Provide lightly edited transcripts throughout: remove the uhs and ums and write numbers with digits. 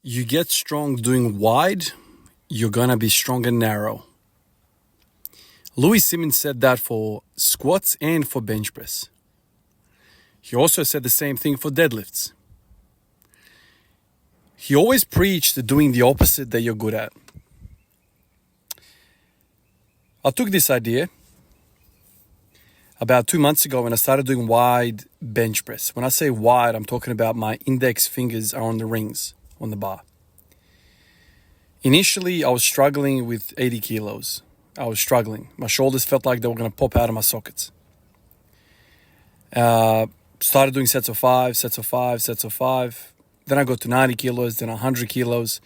You get strong doing wide, you're gonna be strong and narrow. Louis Simmons said that for squats and for bench press. He also said the same thing for deadlifts. He always preached doing the opposite that you're good at. I took this idea about 2 months ago when I started doing wide bench press. When I say wide, I'm talking about my index fingers are on the rings, on the bar. Initially, I was struggling with 80 kilos. I was struggling. My shoulders felt like they were going to pop out of my sockets. Started doing sets of 5, sets of 5, sets of 5. Then I got to 90 kilos, then 100 kilos.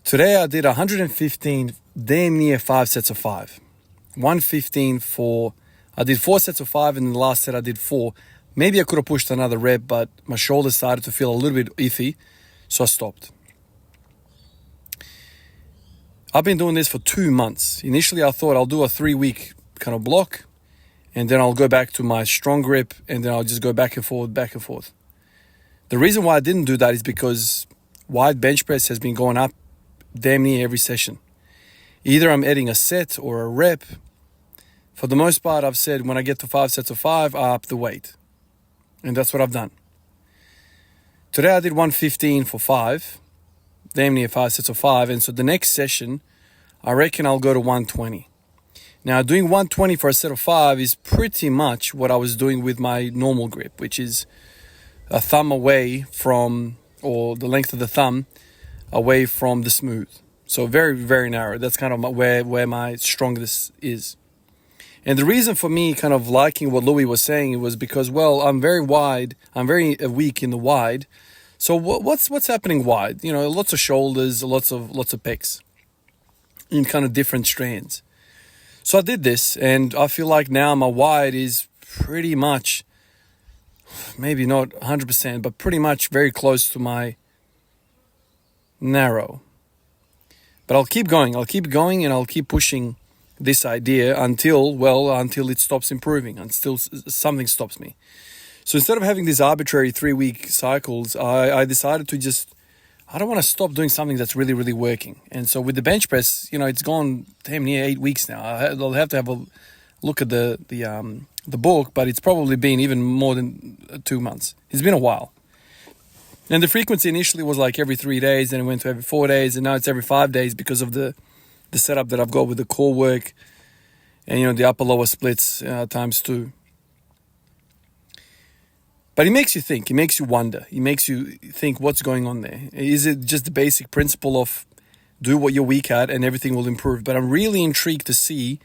Today I did 115, damn near 5 sets of 5. 115 I did 4 sets of 5, and in the last set I did 4. Maybe I could have pushed another rep, but my shoulders started to feel a little bit iffy, so I stopped. I've been doing this for 2 months. Initially I thought I'll do a 3-week kind of block, and then I'll go back to my strong grip, and then I'll just go back and forth, back and forth. The reason why I didn't do that is because wide bench press has been going up damn near every session. Either I'm adding a set or a rep. For the most part, I've said when I get to 5 sets of 5, I up the weight. And that's what I've done. Today I did 115 for 5, damn near 5 sets of 5. And so the next session, I reckon I'll go to 120. Now, doing 120 for a set of 5 is pretty much what I was doing with my normal grip, which is a thumb away from, or the length of the thumb away from the smooth. So very, very narrow. That's kind of where my strongest is. And the reason for me kind of liking what Louis was saying was because, well, I'm very wide. I'm very weak in the wide. So what's happening wide? You know, lots of shoulders, lots of pecs in kind of different strands. So I did this, and I feel like now my wide is pretty much, maybe not 100%, but pretty much very close to my narrow. But I'll keep going, and I'll keep pushing this idea until it stops improving, until something stops me. So instead of having these arbitrary 3-week cycles, I decided to I don't want to stop doing something that's really, really working. And so with the bench press, it's gone damn near 8 weeks now. I'll have to have a look at the book, but it's probably been even more than 2 months. It's been a while. And the frequency initially was like every 3 days, then it went to every 4 days, and now it's every 5 days because of the setup that I've got with the core work and, the upper-lower splits times 2. But it makes you think. It makes you wonder. It makes you think what's going on there. Is it just the basic principle of do what you're weak at and everything will improve? But I'm really intrigued to see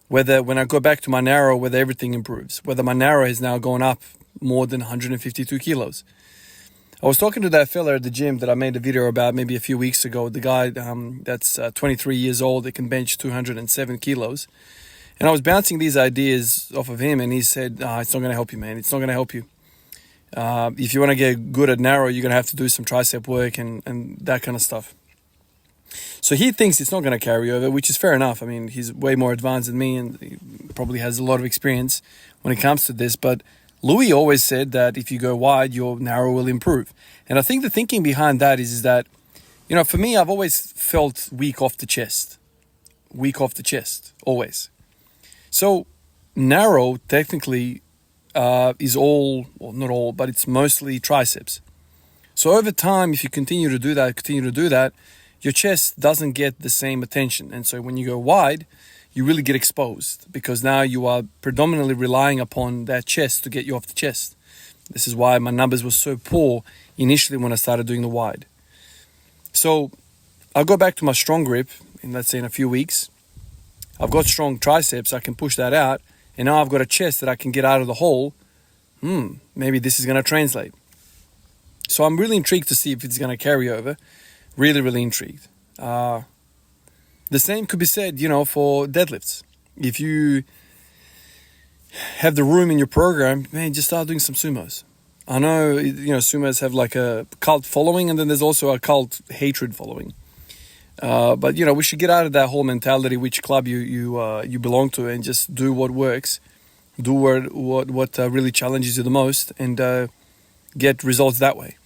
whether when I go back to my narrow, whether everything improves. Whether my narrow has now gone up more than 152 kilos. I was talking to that fella at the gym that I made a video about maybe a few weeks ago. The guy that's 23 years old that can bench 207 kilos. And I was bouncing these ideas off of him, and he said, it's not going to help you, man. It's not going to help you. If you want to get good at narrow, you're going to have to do some tricep work and that kind of stuff. So he thinks it's not going to carry over, which is fair enough. I mean, he's way more advanced than me and he probably has a lot of experience when it comes to this. But Louis always said that if you go wide, your narrow will improve. And I think the thinking behind that is that, for me, I've always felt weak off the chest. Weak off the chest, always. So narrow, technically, is all, well, not all, but it's mostly triceps. So over time, if you continue to do that, your chest doesn't get the same attention. And so when you go wide, you really get exposed because now you are predominantly relying upon that chest to get you off the chest. This is why my numbers were so poor initially when I started doing the wide. So I'll go back to my strong grip, and let's say in a few weeks. I've got strong triceps, I can push that out. And now I've got a chest that I can get out of the hole. Maybe this is going to translate. So I'm really intrigued to see if it's going to carry over. Really, really intrigued. The same could be said, for deadlifts. If you have the room in your program, man, just start doing some sumos. I know, sumos have like a cult following, and then there's also a cult hatred following. But we should get out of that whole mentality, which club you belong to, and just do what works, do what really challenges you the most, and get results that way.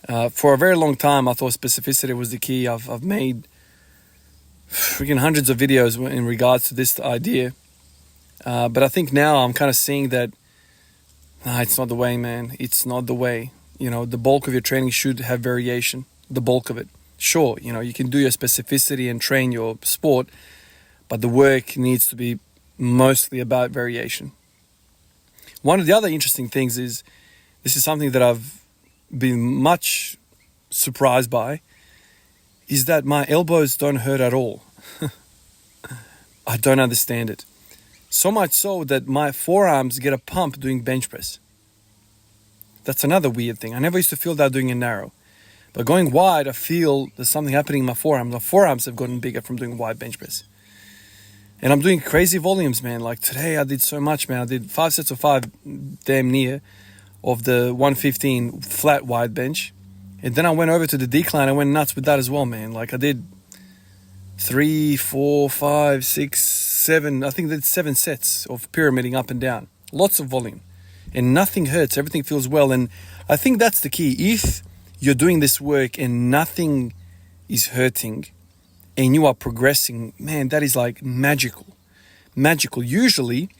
For a very long time, I thought specificity was the key. I've made freaking hundreds of videos in regards to this idea. But I think now I'm kind of seeing that it's not the way, man. It's not the way. The bulk of your training should have variation. The bulk of it. Sure, you can do your specificity and train your sport, but the work needs to be mostly about variation. One of the other interesting things is, this is something that I've been much surprised by, is that my elbows don't hurt at all. I don't understand it. So much so that my forearms get a pump doing bench press. That's another weird thing. I never used to feel that doing a narrow. But going wide, I feel there's something happening in my forearms. My forearms have gotten bigger from doing wide bench press. And I'm doing crazy volumes, man. Like today I did so much, man. I did 5 sets of 5 damn near of the 115 flat wide bench. And then I went over to the decline. I went nuts with that as well, man. Like I did 3, 4, 5, 6, 7. I think that's 7 sets of pyramiding up and down. Lots of volume. And nothing hurts. Everything feels well. And I think that's the key. If you're doing this work and nothing is hurting and you are progressing, man, that is like magical. Magical. Usually,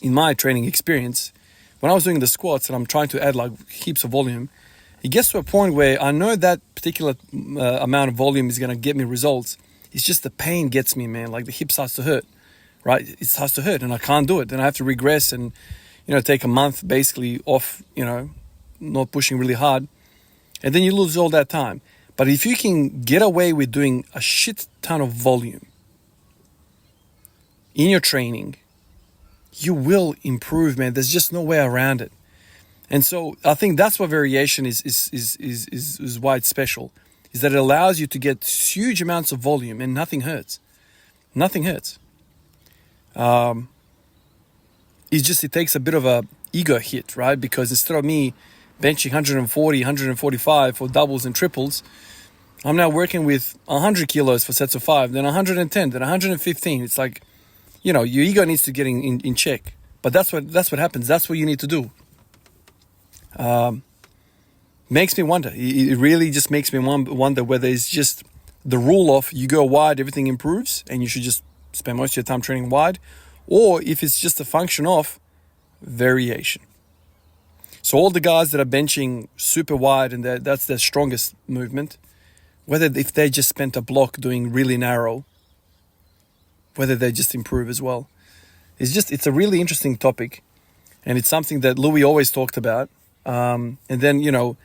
in my training experience, when I was doing the squats and I'm trying to add like heaps of volume, it gets to a point where I know that particular amount of volume is going to get me results. It's just the pain gets me, man. Like the hip starts to hurt, right? It starts to hurt and I can't do it. Then I have to regress and, take a month basically off, not pushing really hard. And then you lose all that time. But if you can get away with doing a shit ton of volume in your training, you will improve, man. There's just no way around it. And so I think that's what variation is why it's special, is that it allows you to get huge amounts of volume and nothing hurts. Nothing hurts. It takes a bit of a ego hit, right? Because instead of me benching 140, 145 for doubles and triples, I'm now working with 100 kilos for sets of 5, then 110, then 115. It's like, your ego needs to get in check. But that's what happens. That's what you need to do. Makes me wonder. It really just makes me wonder whether it's just the rule of you go wide, everything improves, and you should just spend most of your time training wide, or if it's just a function of variation. So all the guys that are benching super wide and that's their strongest movement, if they just spent a block doing really narrow, whether they just improve as well. It's a really interesting topic, and it's something that Louis always talked about. And then,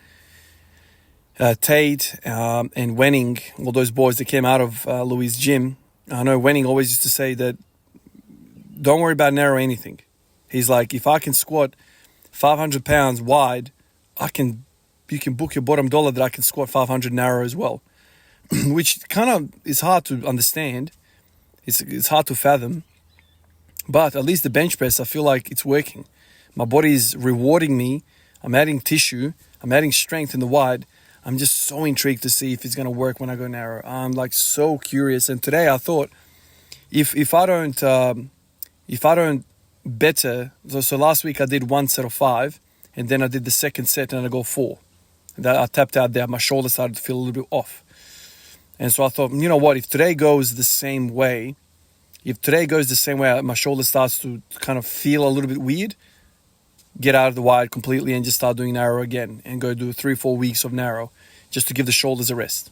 Tate and Wenning, all those boys that came out of Louis' gym, I know Wenning always used to say that don't worry about narrow anything. He's like, if I can squat 500 pounds wide, you can book your bottom dollar that I can squat 500 narrow as well, which kind of is hard to understand. It's hard to fathom, but at least the bench press, I feel like it's working. My body is rewarding me. I'm adding tissue. I'm adding strength in the wide. I'm just so intrigued to see if it's going to work when I go narrow. I'm like so curious. And today I thought, if I don't better, so last week I did 1 set of 5, and then I did the second set and I go 4. I tapped out there. My shoulder started to feel a little bit off. And so I thought, you know what, if today goes the same way, my shoulder starts to kind of feel a little bit weird, get out of the wide completely and just start doing narrow again and go do 3-4 weeks of narrow just to give the shoulders a rest.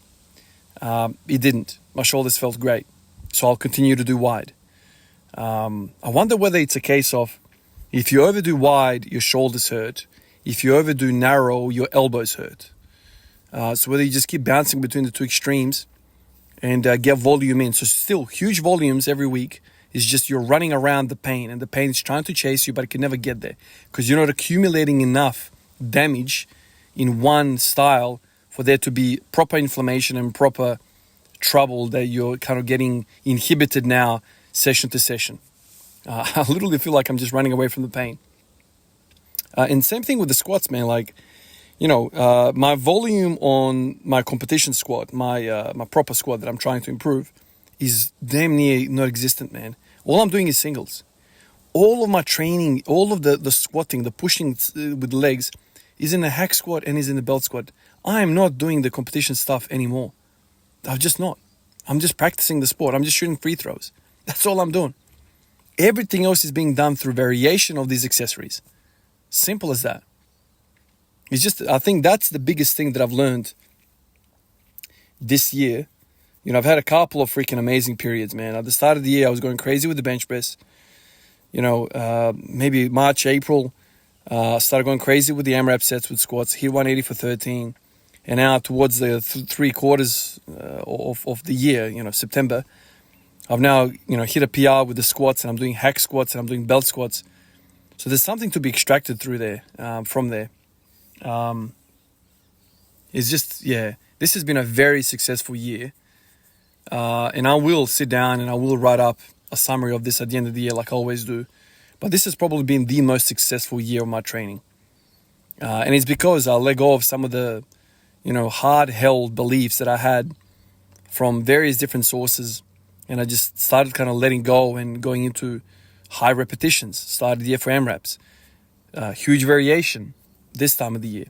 It didn't. My shoulders felt great. So I'll continue to do wide. I wonder whether it's a case of if you overdo wide, your shoulders hurt. If you overdo narrow, your elbows hurt. So whether you just keep bouncing between the two extremes and get volume in. So still huge volumes every week. It's just you're running around the pain, and the pain is trying to chase you, but it can never get there because you're not accumulating enough damage in one style for there to be proper inflammation and proper trouble that you're kind of getting inhibited now session to session. I literally feel like I'm just running away from the pain. And same thing with the squats, man. Like, my volume on my competition squat, my proper squat that I'm trying to improve, is damn near non-existent, man. All I'm doing is singles. All of my training, all of the squatting, the pushing with the legs is in the hack squat and is in the belt squat. I am not doing the competition stuff anymore. I'm just not. I'm just practicing the sport. I'm just shooting free throws. That's all I'm doing. Everything else is being done through variation of these accessories. Simple as that. It's just, I think that's the biggest thing that I've learned this year. You know, I've had a couple of freaking amazing periods, man. At the start of the year, I was going crazy with the bench press. You know, maybe March, April, started going crazy with the AMRAP sets with squats. Hit 180 for 13. And now towards the 3 quarters of the year, you know, September, I've now, you know, hit a PR with the squats, and I'm doing hack squats, and I'm doing belt squats. So there's something to be extracted through there, from there. It's just, yeah, this has been a very successful year. And I will sit down and I will write up a summary of this at the end of the year like I always do. But this has probably been the most successful year of my training. And it's because I let go of some of the, you know, hard-held beliefs that I had from various different sources. And I just started kind of letting go and going into high repetitions. Started the year for AMRAPs. Huge variation this time of the year.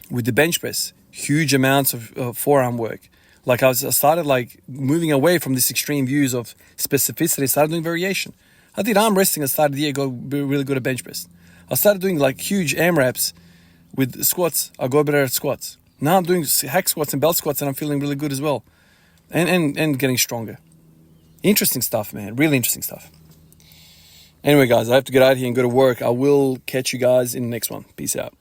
With the bench press, huge amounts of forearm work. Like I started like moving away from this extreme views of specificity, started doing variation. I did arm wrestling at the start of the year, got really good at bench press. I started doing like huge AMRAPs with squats, I got better at squats. Now I'm doing hack squats and belt squats, and I'm feeling really good as well. And getting stronger. Interesting stuff, man. Really interesting stuff. Anyway, guys, I have to get out of here and go to work. I will catch you guys in the next one. Peace out.